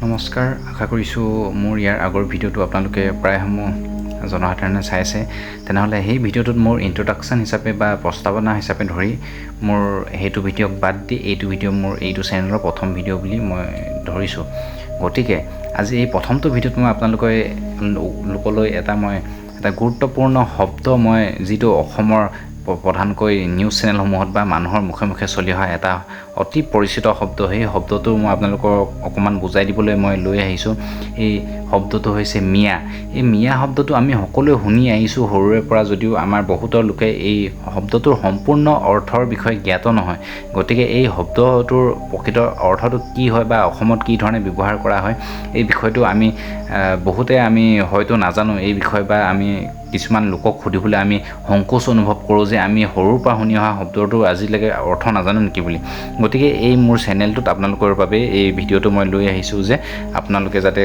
নমস্কাৰ, আশা কৰিছোঁ মোৰ ইয়াৰ আগৰ ভিডিঅ'টো আপোনালোকে প্ৰায়সমূহ জনসাধাৰণে চাই আছে। তেনেহ'লে সেই ভিডিঅ'টোত মোৰ ইন্ট্ৰডাকশ্যন হিচাপে বা প্ৰস্তাৱনা হিচাপে ধৰি মোৰ সেইটো ভিডিঅ'ক বাদ দি এইটো ভিডিঅ' মোৰ এইটো চেনেলৰ প্ৰথম ভিডিঅ' বুলি মই ধৰিছোঁ। গতিকে আজি এই প্ৰথমটো ভিডিঅ'ত মই আপোনালোকলৈ এটা গুৰুত্বপূৰ্ণ শব্দ মই যিটো অসমৰ প্ৰধানকৈ নিউজ চেনেলসমূহত বা মানুহৰ মুখে মুখে চলি অহা এটা অতি পৰিচিত শব্দ, সেই শব্দটো মই আপোনালোকক অকণমান বুজাই দিবলৈ মই লৈ আহিছোঁ। এই শব্দটো হৈছে মিয়া। এই মিয়া শব্দটো আমি সকলোৱে শুনি আহিছোঁ সৰুৰে পৰা, যদিও আমাৰ বহুতৰ লোকে এই শব্দটোৰ সম্পূৰ্ণ অৰ্থৰ বিষয়ে জ্ঞাত নহয়। গতিকে এই শব্দটোৰ প্ৰকৃত অৰ্থটো কি হয় বা অসমত কি ধৰণে ব্যৱহাৰ কৰা হয়, এই বিষয়টো বহুতে আমি হয়তো নাজানো এই বিষয়ে, বা আমি কিছুমান লোকক সুধিবলৈ আমি সংকোচ অনুভৱ কৰোঁ যে আমি সৰুৰ পৰা শুনি অহা শব্দটো আজিলৈকে অৰ্থ নাজানো নেকি বুলি। গতিকে এই মোৰ চেনেলটোত আপোনালোকৰ বাবে এই ভিডিঅ'টো মই লৈ আহিছোঁ যে আপোনালোকে যাতে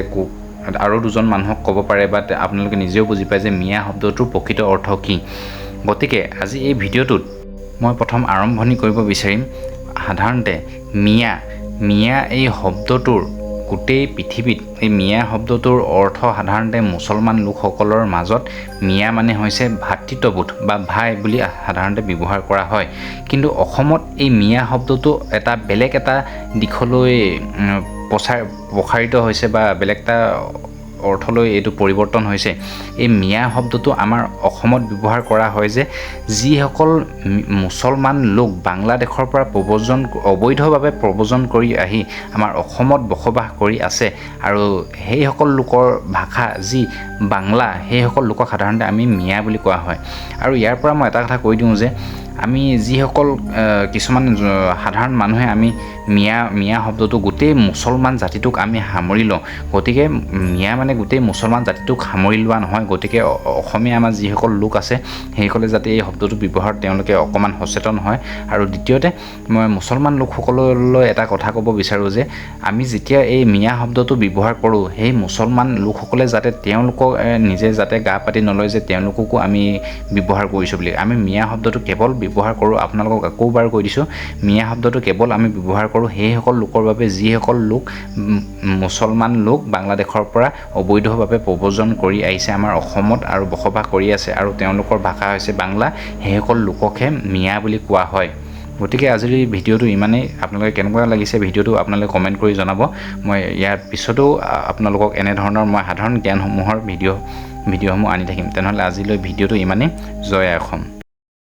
আৰু দুজন মানুহক ক'ব পাৰে বা আপোনালোকে নিজেও বুজি পায় যে মিয়া শব্দটোৰ প্ৰকৃত অৰ্থ কি। গতিকে আজি এই ভিডিঅ'টোত মই প্ৰথম আৰম্ভণি কৰিব বিচাৰিম সাধাৰণতে মিয়া এই শব্দটোৰ গোটেই পৃথিৱীত এই মিয়া শব্দটোৰ অৰ্থ সাধাৰণতে মুছলমান লোকসকলৰ মাজত মিয়া মানে হৈছে ভাতৃত্ববোধ বা ভাই বুলি সাধাৰণতে ব্যৱহাৰ কৰা হয়। কিন্তু অসমত এই মিয়া শব্দটো এটা বেলেগ এটা দিশলৈ প্ৰসাৰিত হৈছে বা বেলেগ এটা অৰ্থলৈ এইটো পৰিৱৰ্তন হৈছে। এই মিয়া শব্দটো আমাৰ অসমত ব্যৱহাৰ কৰা হয় যে যিসকল মুছলমান লোক বাংলাদেশৰ পৰা অবৈধভাৱে প্ৰব্ৰজন কৰি আহি আমাৰ অসমত বসবাস কৰি আছে আৰু সেইসকল লোকৰ ভাষা যি বাংলা, সেইসকল লোকক সাধাৰণতে আমি মিয়া বুলি কোৱা হয়। আৰু ইয়াৰ পৰা মই এটা কথা কৈ দিওঁ যে আমি যিসকল কিছুমান সাধাৰণ মানুহে আমি মিয়া শব্দটো গোটেই মুছলমান জাতিটোক আমি সামৰি লওঁ। গতিকে মিয়া মানে গোটেই মুছলমান জাতিটোক সামৰি লোৱা নহয়। গতিকে অসমীয়া আমাৰ যিসকল লোক আছে সেইসকলে যাতে এই শব্দটো ব্যৱহাৰত তেওঁলোকে অকণমান সচেতন হয়। আৰু দ্বিতীয়তে মই মুছলমান লোকসকললৈ এটা কথা ক'ব বিচাৰোঁ যে আমি যেতিয়া এই মিয়া শব্দটো ব্যৱহাৰ কৰোঁ, সেই মুছলমান লোকসকলে যাতে তেওঁলোকক নিজে যাতে গা পাতি নলয় যে তেওঁলোককো আমি ব্যৱহাৰ কৰিছোঁ বুলি। আমি মিয়া শব্দটো কেৱল ব্যৱহাৰ কৰোঁ, আপোনালোকক আকৌ এবাৰ কৈ দিছোঁ, মিয়া শব্দটো কেৱল আমি ব্যৱহাৰ কৰোঁ সেইসকল লোকৰ বাবে যিসকল লোক মুছলমান লোক বাংলাদেশৰ পৰা অবৈধভাৱে প্ৰব্ৰজন কৰি আহিছে আমাৰ অসমত আৰু বসবাস কৰি আছে আৰু তেওঁলোকৰ ভাষা হৈছে বাংলা, সেইসকল লোককহে মিয়া বুলি কোৱা হয়। গতিকে আজিৰ এই ভিডিঅ'টো ইমানেই। আপোনালোকে কেনেকুৱা লাগিছে ভিডিঅ'টো আপোনালোকে কমেণ্ট কৰি জনাব। মই ইয়াৰ পিছতো আপোনালোকক এনেধৰণৰ মই সাধাৰণ জ্ঞানসমূহৰ ভিডিঅ'সমূহ আনি থাকিম। তেনেহ'লে আজিলৈ ভিডিঅ'টো ইমানেই। জয় আই অসম।